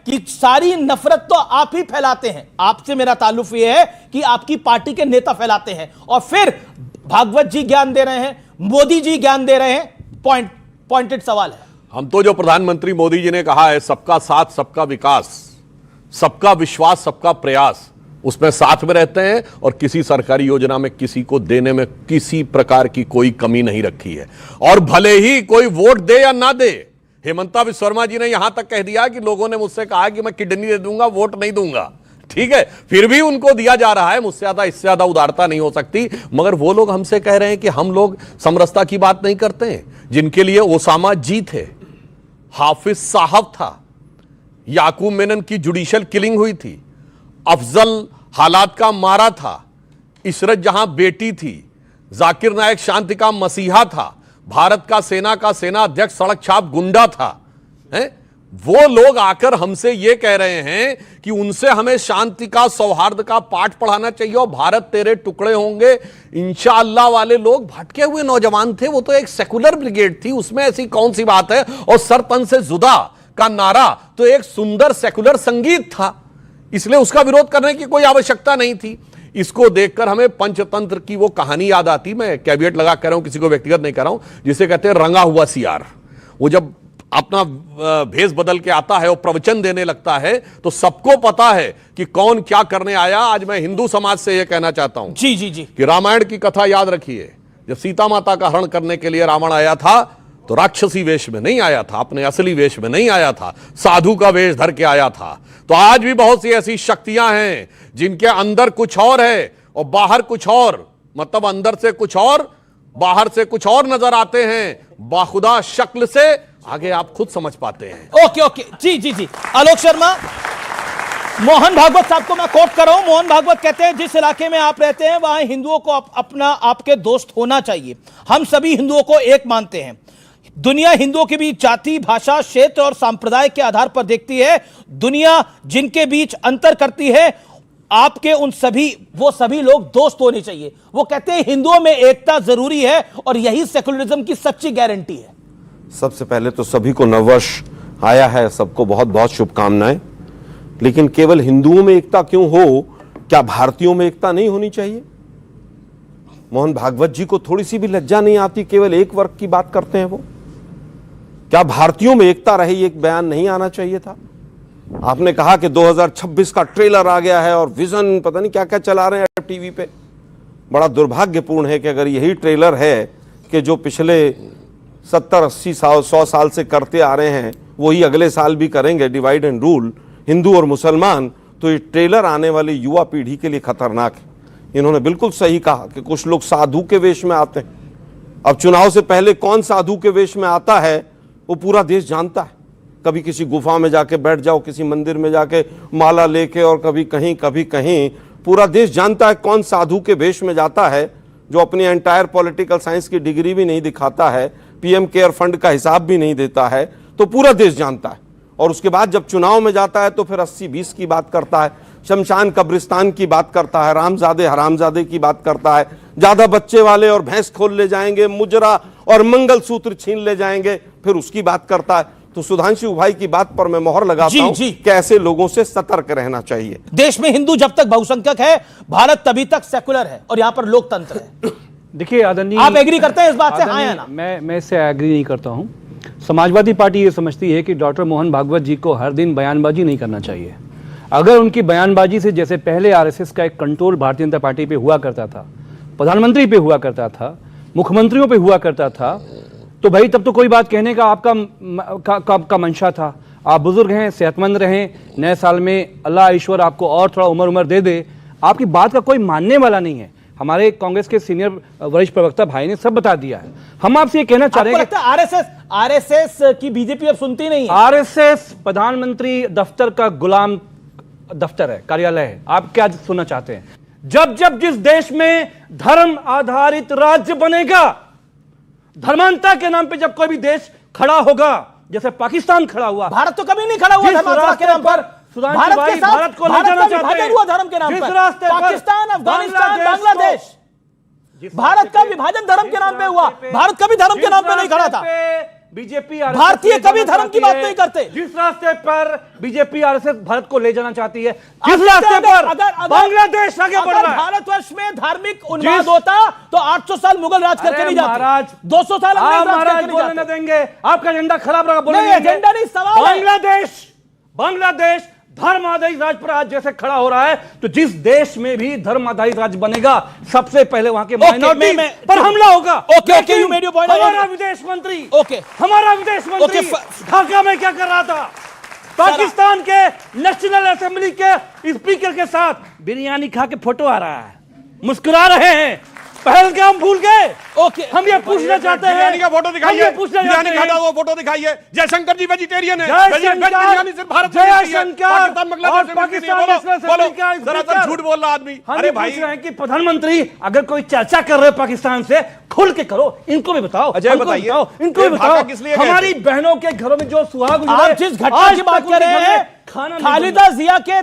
कि सारी नफरत तो आप ही फैलाते हैं, आपसे मेरा ताल्लुक यह है कि आपकी पार्टी के नेता फैलाते हैं, और फिर भागवत जी ज्ञान दे रहे हैं, मोदी जी ज्ञान दे रहे हैं। पॉइंटेड सवाल है। हम तो जो प्रधानमंत्री मोदी जी ने कहा है, सबका साथ सबका विकास, सबका विश्वास सबका प्रयास, उसमें साथ में रहते हैं और किसी सरकारी योजना में किसी को देने में किसी प्रकार की कोई कमी नहीं रखी है। और भले ही कोई वोट दे या ना दे, हेमंता विश्व शर्मा जी ने यहां तक कह दिया कि लोगों ने मुझसे कहा कि मैं किडनी दे दूंगा, वोट नहीं दूंगा, ठीक है, फिर भी उनको दिया जा रहा है। मुझसे ज्यादा, इससे ज्यादा उदारता नहीं हो सकती। मगर वो लोग हमसे कह रहे हैं कि हम लोग समरसता की बात नहीं करते हैं, जिनके लिए ओसामा जी थे, हाफिज साहब था, याकूब मेनन की जुडिशियल किलिंग हुई थी, अफजल हालात का मारा था, इशरत जहां बेटी थी, जाकिर नायक शांति का मसीहा था, भारत का सेना अध्यक्ष सड़क छाप गुंडा था, हैं? वो लोग आकर हमसे ये कह रहे हैं कि उनसे हमें शांति का, सौहार्द का पाठ पढ़ाना चाहिए और भारत तेरे टुकड़े होंगे इंशाअल्लाह वाले लोग भटके हुए नौजवान थे। वो तो एक सेकुलर ब्रिगेड थी, उसमें ऐसी कौन सी बात है। और सर तन से जुदा का नारा तो एक सुंदर सेकुलर संगीत था, इसलिए उसका विरोध करने की कोई आवश्यकता नहीं थी। इसको देखकर हमें पंचतंत्र की वो कहानी याद आती, मैं कैविएट लगा कह रहा हूं, किसी को व्यक्तिगत नहीं कर रहा हूं, जिसे कहते हैं रंगा हुआ सियार। वो जब अपना भेष बदल के आता है और प्रवचन देने लगता है तो सबको पता है कि कौन क्या करने आया। आज मैं हिंदू समाज से यह कहना चाहता हूं जी जी जी कि रामायण की कथा याद रखिए। जब सीता माता का हरण करने के लिए रावण आया था तो राक्षसी वेश में नहीं आया था, अपने असली वेश में नहीं आया था, साधु का वेश धर के आया था। तो आज भी बहुत सी ऐसी शक्तियां हैं जिनके अंदर कुछ और है और बाहर कुछ और, मतलब अंदर से कुछ और बाहर से कुछ और नजर आते हैं। बाखुदा शक्ल से आगे आप खुद समझ पाते हैं। ओके ओके, जी जी जी। आलोक शर्मा, मोहन भागवत साहब को मैं कोट कर रहा हूं। मोहन भागवत कहते हैं जिस इलाके में आप रहते हैं वहां हिंदुओं को अपना आपके दोस्त होना चाहिए। हम सभी हिंदुओं को एक मानते हैं। दुनिया हिंदुओं के बीच जाति, भाषा, क्षेत्र और संप्रदाय के आधार पर देखती है। दुनिया जिनके बीच अंतर करती है, आपके उन सभी, वो सभी लोग दोस्त होने चाहिए। वो कहते हैं हिंदुओं में एकता जरूरी है और यही सेकुलरिज्म की सच्ची गारंटी है। सबसे पहले तो सभी को नववर्ष आया है, सबको बहुत बहुत शुभकामनाएं। लेकिन केवल हिंदुओं में एकता क्यों हो, क्या भारतीयों में एकता नहीं होनी चाहिए? मोहन भागवत जी को थोड़ी सी भी लज्जा नहीं आती, केवल एक वर्ग की बात करते हैं वो। क्या भारतीयों में एकता रही, एक बयान नहीं आना चाहिए था? आपने कहा कि 2026 का ट्रेलर आ गया है और विजन पता नहीं क्या क्या चला रहे हैं टीवी पे। बड़ा दुर्भाग्यपूर्ण है कि अगर यही ट्रेलर है कि जो पिछले 70-80 साल 100 साल से करते आ रहे हैं वही अगले साल भी करेंगे, डिवाइड एंड रूल, हिंदू और मुसलमान, तो ये ट्रेलर आने वाली युवा पीढ़ी के लिए खतरनाक है। इन्होंने बिल्कुल सही कहा कि कुछ लोग साधु के वेश में आते हैं। अब चुनाव से पहले कौन साधु के वेश में आता है वो पूरा देश जानता है। कभी किसी गुफा में जाके बैठ जाओ, किसी मंदिर में जाके माला लेके, और कभी कहीं पूरा देश जानता है कौन साधु के वेश में जाता है, जो अपनी एंटायर पॉलिटिकल साइंस की डिग्री भी नहीं दिखाता है, पीएम केयर फंड का हिसाब भी नहीं देता है, तो पूरा देश जानता है। और उसके बाद जब चुनाव में जाता है तो फिर 80-20 की बात करता है, शमशान कब्रिस्तान की बात करता है, रामजादे हरामजादे की बात करता है, ज्यादा बच्चे वाले और भैंस खोल ले जाएंगे, मुजरा और मंगलसूत्र छीन ले जाएंगे, फिर उसकी बात करता है। तो सुधांशु भाई की बात पर मैं मोहर लगाता हूं कि ऐसे लोगों से सतर्क रहना चाहिए। देश में हिंदू जब तक बहुसंख्यक है, भारत तभी तक सेकुलर है और यहां पर लोकतंत्र है। देखिए आदरणीय, आप एग्री करते हैं इस बात से? हाँ या ना? मैं इससे एग्री नहीं करता हूं। समाजवादी पार्टी ये समझती है कि डॉक्टर मोहन भागवत जी को हर दिन बयानबाजी नहीं करना चाहिए। अगर उनकी बयानबाजी से, जैसे पहले आरएसएस का एक कंट्रोल भारतीय जनता पार्टी पे हुआ करता था, प्रधानमंत्री पे हुआ करता था, मुख्यमंत्रियों पे हुआ करता था, तो भाई तब तो कोई बात कहने का आपका मंशा था। आप बुजुर्ग हैं, सेहतमंद रहें, नए साल में अल्लाह ईश्वर आपको और थोड़ा उम्र दे दे, आपकी बात का कोई मानने वाला नहीं है। हमारे कांग्रेस के सीनियर वरिष्ठ प्रवक्ता भाई ने सब बता दिया है। हम आपसे ये कहना चाह रहे हैं कि आरएसएस की बीजेपी अब सुनती नहीं है। आरएसएस प्रधानमंत्री दफ्तर का गुलाम दफ्तर है, कार्यालय है। आप क्या सुनना चाहते हैं? जब जब जिस देश में धर्म आधारित राज्य बनेगा, धर्मांता के नाम पे जब कोई भी देश खड़ा होगा, जैसे पाकिस्तान खड़ा हुआ, भारत तो कभी नहीं खड़ा हुआ धर्मांता के नाम पर। भारत के साथ भारत को ले जाना चाहते हैं, हुआ धर्म के नाम पर। पाकिस्तान, अफगानिस्तान, बांग्लादेश, भारत का विभाजन धर्म के नाम पे हुआ। भारत कभी धर्म के नाम पे नहीं खड़ा था। बीजेपी भारतीय कभी धर्म की बात नहीं करते। जिस रास्ते पर बीजेपी आरएसएस भारत को ले जाना चाहती है, जिस रास्ते पर बांग्लादेश आगे बढ़ रहा है, भारतवर्ष में धार्मिक उन्माद होता तो 800 साल मुगल राज करके नहीं जाते महाराज, 200 साल अंग्रेज राज करके नहीं बोलने जाते। न देंगे, आपका एजेंडा खराब रहा, बोलने नहीं, नहीं देंगे। एजेंडा नहीं, सवाल है। बांग्लादेश धर्म आधारित राज पर आज जैसे खड़ा हो रहा है, तो जिस देश में भी धर्म आधारित राज बनेगा, सबसे पहले वहां के माइनॉरिटी पर हमला होगा। Okay, you made your point. हमारा विदेश मंत्री, ओके, हमारा विदेश मंत्री ढाका में क्या कर रहा था? पाकिस्तान के नेशनल असेंबली के स्पीकर के साथ बिरयानी खा के फोटो आ रहा है, मुस्कुरा रहे हैं। पहलगाम भूल गए। ओके, हम ये पूछना चाहते हैं, बिरयानी का फोटो दिखाइए, बिरयानी खाता हुआ फोटो दिखाइए। जयशंकर जी वेजिटेरियन है, बिरयानी सिर्फ भारत में मिलती है, पाकिस्तान बांग्लादेश में मिलती है। बोलो, दरअसल झूठ बोल रहा आदमी। अरे भाई, पूछ रहे हैं कि प्रधानमंत्री अगर कोई चर्चा कर रहे हो पाकिस्तान से, खुल के करो, इनको भी बताओ, अजय बताइए, इनको भी बताओ। हमारी बहनों के घरों में जो सुहाग, आप जिस घटना की बात कर रहे हैं, खालिदा जिया के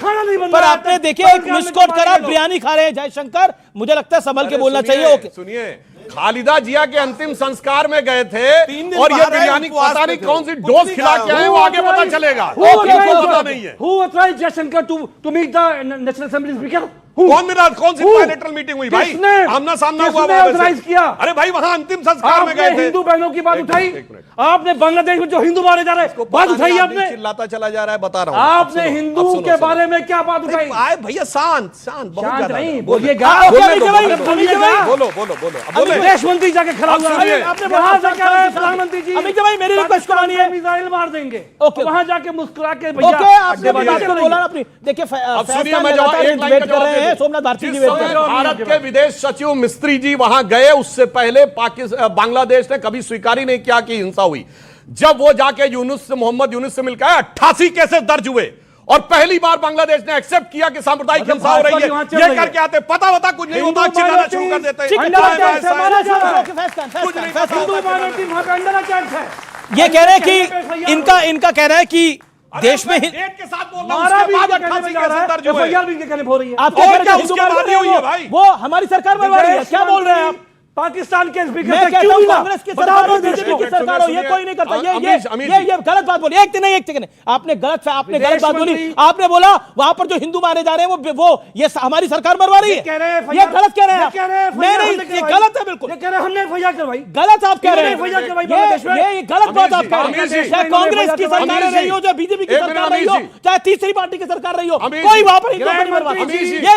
खाना नहीं बन पर आपने देखिए एक मिसकोट करा, बिरयानी खा रहे हैं जयशंकर। मुझे लगता है संभल के बोलना चाहिए। ओके, सुनिए, खालिदा जिया के अंतिम संस्कार में गए थे और ये बिरयानी पता नहीं कौन सी डोज खिला के आए, वो आगे पता चलेगा। पता नहीं है Who authorized Jaishankar to meet the National Assembly Speaker? कौन मिला? कौन सी बायलैटरल मीटिंग हुई भाई? आमना सामना हुआ ऑथराइज किया? अरे भाई, वहां अंतिम संस्कार में गए थे। हिंदू बहनों की बात उठाई आपने, बांग्लादेश में जो हिंदू मारे जा रहे हैं बात उठाई आपने, चिल्लाता चला जा रहा है, बता रहा हूं आपने हिंदुओं के बारे में क्या बात उठाई? आए भैया, शांत शांत, बहुत ज्यादा नहीं बोलिएगा, बोलो बोलो बोलो। विदेश मंत्री जाके खड़ा हुआ है, आपने प्रधानमंत्री जी अमित भाई मेरी रिक्वेस्ट को मानिए, मिसाइल मार देंगे, ओके, वहां जाके मुस्कुरा के ओके, आपने बात को बोला अपनी। देखिए, कर रहे हैं सोमनाथ भारती जी, भारत के विदेश सचिव मिस्त्री जी वहां गए, उससे पहले बांग्लादेश ने कभी स्वीकार ही नहीं किया कि हिंसा हुई। जब वो जाके मोहम्मद यूनुस से मिलकर 88 केसेस दर्ज हुए और पहली बार बांग्लादेश ने एक्सेप्ट किया कि सांप्रदायिक हिंसा हो रही है। ये करके आते, पता कुछ नहीं होता, चिल्लाना शुरू कर देते हैं। ये कह रहे हैं कि इनका कहना है कि देश में डेट के साथ बोल रहा हूं, उसके बाद 88 केसेस दर्ज हुए। आप वो हमारी सरकार बनवा रही है, क्या बोल रहे हैं आप? पाकिस्तान के स्पीकर मैं कहता हूं कांग्रेस की सरकार हो, बीजेपी की सरकार हो, ये कोई नहीं करता। ये गलत बात बोली। एक सेकंड, आपने गलत बात बोली। आपने बोला वहां पर जो हिंदू मारे जा रहे हैं वो ये हमारी सरकार मरवा रही है, ये गलत कह रहे हैं आप। नहीं, ये गलत है, बिल्कुल हमने एफआईआर करवाई, गलत आप कह रहे हैं, ये गलत बात आप कह रहे हैं। चाहे कांग्रेस की सरकार रही हो, चाहे बीजेपी की सरकार रही हो, चाहे तीसरी पार्टी की सरकार रही हो, कोई वहां पर ये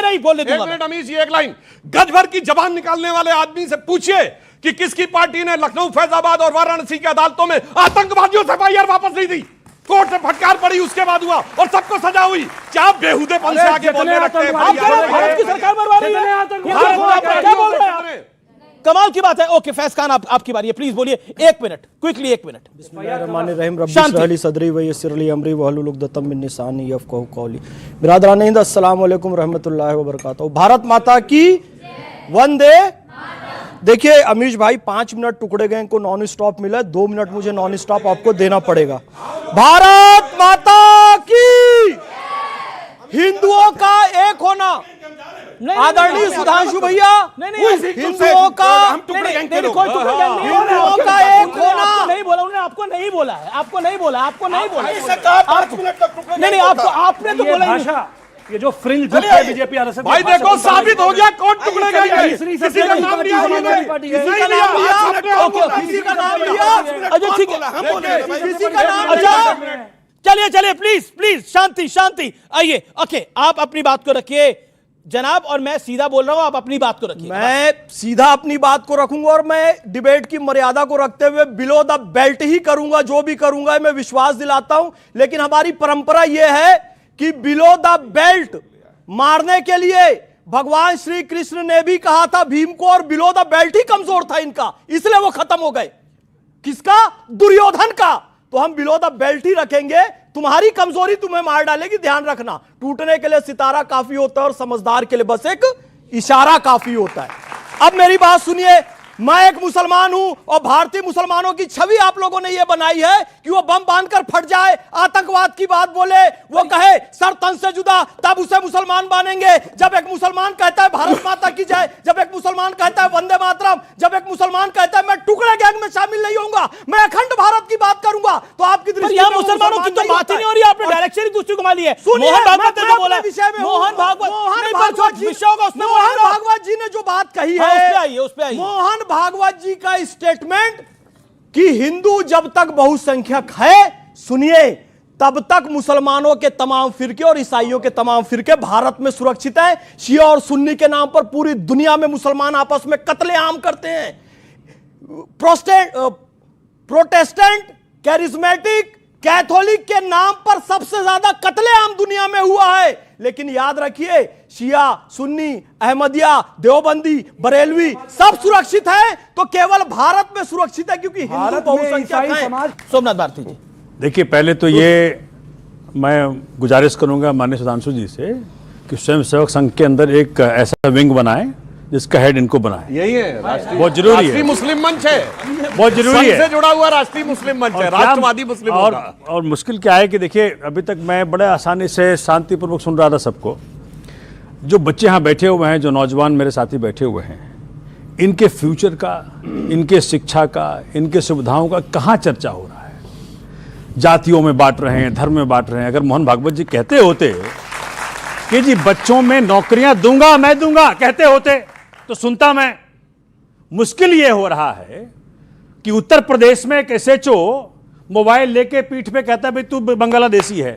नहीं बोलने दूंगा। एक लाइन, गज भर की जबान निकालने वाले आदमी से पूछिए कि किसकी पार्टी ने लखनऊ, फैजाबाद और वाराणसी की अदालतों में आतंकवादियों से एफआईआर वापस नहीं दी। कोर्ट से फटकार पड़ी, उसके बाद हुआ और सबको सजा हुई। क्या बेहुदेपन से आगे बोलने लगते हैं? भारत की सरकार मरवा रही है, क्या बोल रहे हैं? कमाल की बात है। ओके, फैज खान आपकी बारी है, प्लीज बोलिए, 1 मिनट, क्विकली 1 मिनट। बिरादरान हिंद, अस्सलाम वालेकुम रहमतुल्लाहि व बरकातहू। भारत माता की वंदे। देखिए अमीश भाई, 5 मिनट टुकड़े गए को नॉन स्टॉप मिला, 2 मिनट मुझे नॉन स्टॉप आपको देना पड़ेगा। भारत माता की, हिंदुओं का एक होना, आदरणीय सुधांशु भैया, हिंदुओं का एक होना। नहीं बोला उन्होंने, आपको नहीं बोला है, आपको नहीं बोला, आपको नहीं बोला। नहीं, आपने तो बोला ही। ये जो फ्रिंज ग्रुप है बीजेपी आरएसएस, भाई देखो, साबित हो गया, कौन टुकड़े गए? किसी का नाम लिया, अच्छा ठीक है, किसी का नाम। अच्छा चलिए प्लीज शांति आइए। ओके, आप अपनी बात को रखिए जनाब, और मैं सीधा बोल रहा हूं, आप अपनी बात को रखिए। मैं सीधा अपनी बात को रखूंगा और मैं डिबेट की मर्यादा को रखते हुए बिलो द बेल्ट ही करूंगा, जो भी करूंगा मैं विश्वास दिलाता हूं। लेकिन हमारी परंपरा यह है कि बिलो द बेल्ट मारने के लिए भगवान श्री कृष्ण ने भी कहा था भीम को, और बिलो द बेल्ट ही कमजोर था इनका, इसलिए वो खत्म हो गए। किसका? दुर्योधन का। तो हम बिलो द बेल्ट ही रखेंगे। तुम्हारी कमजोरी तुम्हें मार डालेगी, ध्यान रखना। टूटने के लिए सितारा काफी होता है और समझदार के लिए बस एक इशारा काफी होता है। अब मेरी बात सुनिए, मैं एक मुसलमान हूं और भारतीय मुसलमानों की छवि आप लोगों ने यह बनाई है कि वो बम बांधकर फट जाए, आतंकवाद की बात बोले, वो कहे सर तन से जुदा, तब उसे मुसलमान मानेंगे। जब एक मुसलमान कहता है भारत माता की जय, जब एक मुसलमान कहता है वंदे मातरम, जब एक मुसलमान कहता है मैं टुकड़े गैंग में शामिल नहीं होऊंगा, मैं अखंड भारत की बात करूंगा, तो आपकी दृष्टि यहां में वो मुसलमानों की तो बात ही नहीं हो रही, आपने डायरेक्शन ही दूसरी घुमा ली है। सुनिए, मोहन भागवत मैं ने बोला अपने विषय में हूं। मोहन भागवत विषय होगा उसमें मोहन भागवत जी ने जो बात कही हाँ, है, उस पे आइए। मोहन भागवत जी का स्टेटमेंट कि हिंदू जब तक बहुसंख्यक है, सुनिए, तब तक मुसलमानों के तमाम फिरके और ईसाइयों के तमाम फिरके भारत में सुरक्षित हैं। शिया और सुन्नी के नाम पर पूरी दुनिया में मुसलमान आपस में कत्लेआम करते हैं। प्रोटेस्टेंट, कैरिज्मेटिक, कैथोलिक के नाम पर सबसे ज्यादा कत्लेआम दुनिया में हुआ है। लेकिन याद रखिए, शिया, सुन्नी, अहमदिया, देवबंदी, बरेलवी सब सुरक्षित है, तो केवल भारत में सुरक्षित है क्योंकि हिंदू बहुसंख्यक हैं। सोमनाथ भारती जी, देखिए, पहले तो ये मैं गुजारिश करूंगा माननीय सुधांशु जी से कि स्वयंसेवक संघ के अंदर एक ऐसा विंग बनाए जिसका हेड इनको बनाए। यही है राष्ट्रीय, बहुत जरूरी है। राष्ट्रीय मुस्लिम मंच है, बहुत जरूरी संघ है। से जुड़ा हुआ राष्ट्रीय मुस्लिम मंच है, राष्ट्रवादी मुस्लिम और मुश्किल क्या है कि देखिए, अभी तक मैं बड़े आसानी से शांतिपूर्वक सुन रहा था सबको। जो बच्चे यहाँ बैठे हुए हैं, जो नौजवान मेरे साथी बैठे हुए हैं, इनके फ्यूचर का, इनके शिक्षा का, इनके सुविधाओं का कहाँ चर्चा हो रहा है? जातियों में बांट रहे हैं, धर्म में बांट रहे हैं। अगर मोहन भागवत जी कहते होते कि जी बच्चों में नौकरियां दूंगा, मैं दूंगा, कहते होते तो सुनता मैं। मुश्किल यह हो रहा है कि उत्तर प्रदेश में एक एसएचओ मोबाइल लेके पीठ पे कहता है भाई तू बांग्लादेशी है,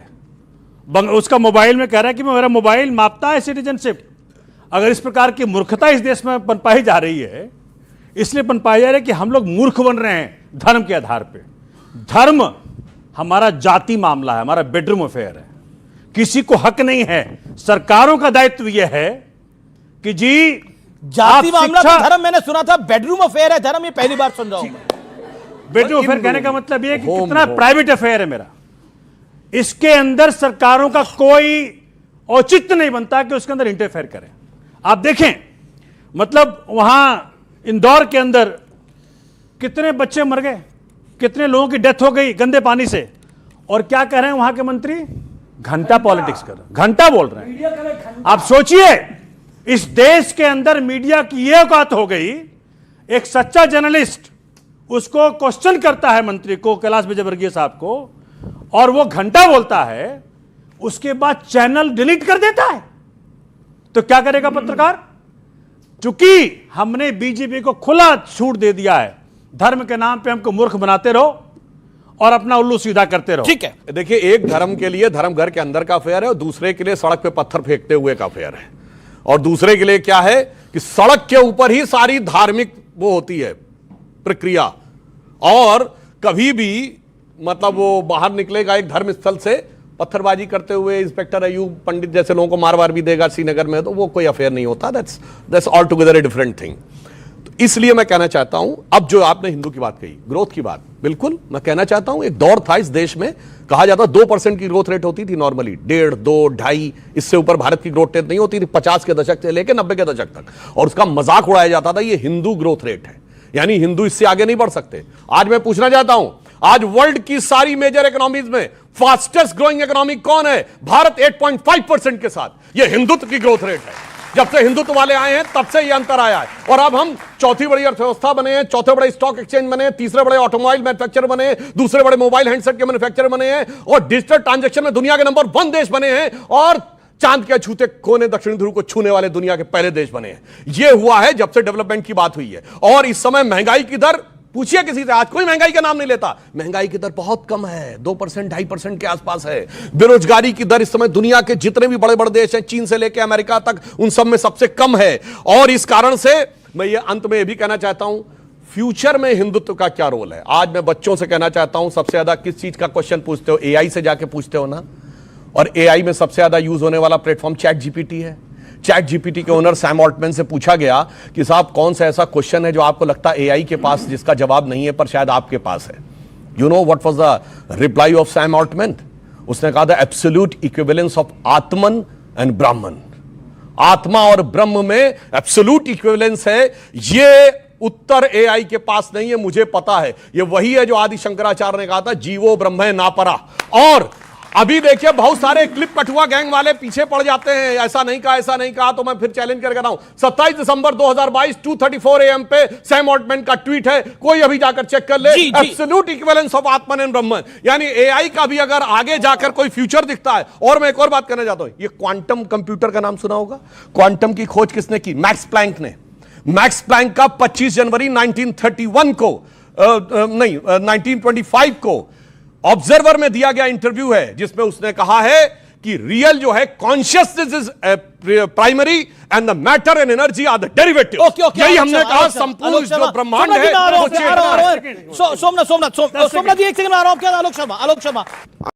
उसका मोबाइल में कह रहा है कि मेरा मोबाइल मापता है सिटीजनशिप। अगर इस प्रकार की मूर्खता इस देश में पनपाई जा रही है, इसलिए पनपाई जा रही है कि हम लोग मूर्ख बन रहे हैं धर्म के आधार पे। धर्म हमारा जाति मामला है, हमारा बेडरूम अफेयर है, किसी को हक नहीं है। सरकारों का दायित्व यह है कि जी जाति मामला तो धर्म, मैंने सुना था बेडरूम अफेयर है धर्म, ये पहली बार सुन रहा हूं। बेडरूम अफेयर कहने का मतलब यह है कि कितना प्राइवेट अफेयर है मेरा, इसके अंदर सरकारों का कोई औचित्य नहीं बनता कि उसके अंदर इंटरफेयर करें। आप देखें, मतलब वहां इंदौर के अंदर कितने बच्चे मर गए, कितने लोगों की डेथ हो गई गंदे पानी से, और क्या कह रहे हैं वहां के मंत्री? घंटा पॉलिटिक्स कर रहे हैं, घंटा बोल रहे हैं। आप सोचिए, इस देश के अंदर मीडिया की यह औकात हो गई, एक सच्चा जर्नलिस्ट उसको क्वेश्चन करता है मंत्री को, कैलाश विजयवर्गीय साहब को, और वो घंटा बोलता है, उसके बाद चैनल डिलीट कर देता है। तो क्या करेगा पत्रकार? चूंकि हमने बीजेपी को खुला छूट दे दिया है, धर्म के नाम पे हमको मूर्ख बनाते रहो और अपना उल्लू सीधा करते रहो। ठीक है, देखिए, एक धर्म के लिए धर्म घर के अंदर का अफेयर है और दूसरे के लिए सड़क पे पत्थर फेंकते हुए का अफेयर है, और दूसरे के लिए क्या है कि सड़क के ऊपर ही सारी धार्मिक वो होती है प्रक्रिया, और कभी भी मतलब वो बाहर निकलेगा एक धर्म स्थल से पत्थरबाजी करते हुए, इंस्पेक्टर अयूब पंडित जैसे लोगों को मार वार भी देगा श्रीनगर में, तो वो कोई अफेयर नहीं होता। That's all together a different thing. तो इसलिए मैं कहना चाहता हूं, अब जो आपने हिंदू की बात कही, ग्रोथ की बात, बिल्कुल मैं कहना चाहता हूं, एक दौर था इस देश में, कहा जाता 2% की ग्रोथ रेट होती थी नॉर्मली, 1.5, 2, 2.5, इससे ऊपर भारत की ग्रोथ रेट नहीं होती थी 50 के दशक से लेकर 90 के दशक तक, और उसका मजाक उड़ाया जाता था ये हिंदू ग्रोथ रेट है, यानी हिंदू इससे आगे नहीं बढ़ सकते। आज मैं पूछना चाहता हूं, आज वर्ल्ड की सारी मेजर इकोनॉमीज में फास्टेस्ट ग्रोइंग इकोनॉमी कौन है? भारत 8.5% के साथ। यह हिंदुत्व की ग्रोथ रेट है। जब से हिंदुत्व वाले आए हैं तब से यह अंतर आया है, और अब हम चौथी बड़ी अर्थव्यवस्था बने हैं, चौथे बड़े स्टॉक एक्सचेंज बने हैं, तीसरे बड़े ऑटोमोबाइल मैन्युफैक्चरर बने हैं, दूसरे बड़े मोबाइल हैंडसेट के मैन्युफैक्चरर बने हैं, और डिजिटल ट्रांजैक्शन में दुनिया के नंबर 1 देश बने हैं, और चांद के छूते कोने दक्षिण ध्रुव को छूने वाले दुनिया के पहले देश बने हैं। यह हुआ है जब से डेवलपमेंट की बात हुई है। और इस समय महंगाई की दर पूछिए किसी से, आज कोई महंगाई का नाम नहीं लेता। महंगाई की दर बहुत कम है, 2%, 2.5% के आसपास है। बेरोजगारी की दर इस समय दुनिया के जितने भी बड़े बड़े देश हैं, चीन से लेकर अमेरिका तक, उन सब में सबसे कम है। और इस कारण से मैं ये अंत में ये भी कहना चाहता हूं, फ्यूचर में हिंदुत्व का क्या रोल है। आज मैं बच्चों से कहना चाहता हूं, सबसे ज्यादा किस चीज का क्वेश्चन पूछते हो? एआई से जाके पूछते हो ना, और एआई में सबसे ज्यादा यूज होने वाला प्लेटफॉर्म चैट जीपीटी है। चैट जीपीटी के ओनर सैम ऑल्टमैन से पूछा गया कि साहब कौन सा ऐसा क्वेश्चन है जो आपको लगता है एआई के पास जिसका जवाब नहीं है पर शायद आपके पास है। You know what was the reply off Sam Altman? उसने कहा the absolute equivalence of Atman and ब्राह्मण। आत्मा और ब्रह्म में एब्सोल्यूट इक्विवेलेंस है। ये उत्तर एआई के पास नहीं है, मुझे पता है। ये वही है जो आदि शंकराचार्य ने कहा था, जीवो ब्रह्मे ना परा। और अभी देखिए बहुत सारे क्लिप कठुआ गैंग वाले पीछे पड़ जाते हैं, ऐसा नहीं कहा, ऐसा नहीं कहा। तो मैं फिर चैलेंज करके रहा हूं, 27 दिसंबर 2022 2:34 AM पे सैम ऑल्टमैन का ट्वीट है, कोई अभी जाकर चेक कर ले। Absolute equivalence of Atman and ब्रह्मन, यानी एआई का भी अगर आगे जाकर कोई फ्यूचर दिखता है। और मैं एक और बात करना चाहता हूं, ये क्वांटम कंप्यूटर का नाम सुना होगा। क्वांटम की खोज किसने की? मैक्स प्लैंक ने। मैक्स प्लैंक का 25 जनवरी 1931 को 1925 को ऑब्जर्वर में दिया गया इंटरव्यू है, जिसमें उसने कहा है कि रियल जो है consciousness is primary and the matter and energy are the derivative. यही हमने कहा, संपूर्ण जो ब्रह्मांड है वो चेतना है। सोमनाथ जी एक सेकंड आ रहा हूं, क्या आलोक शर्मा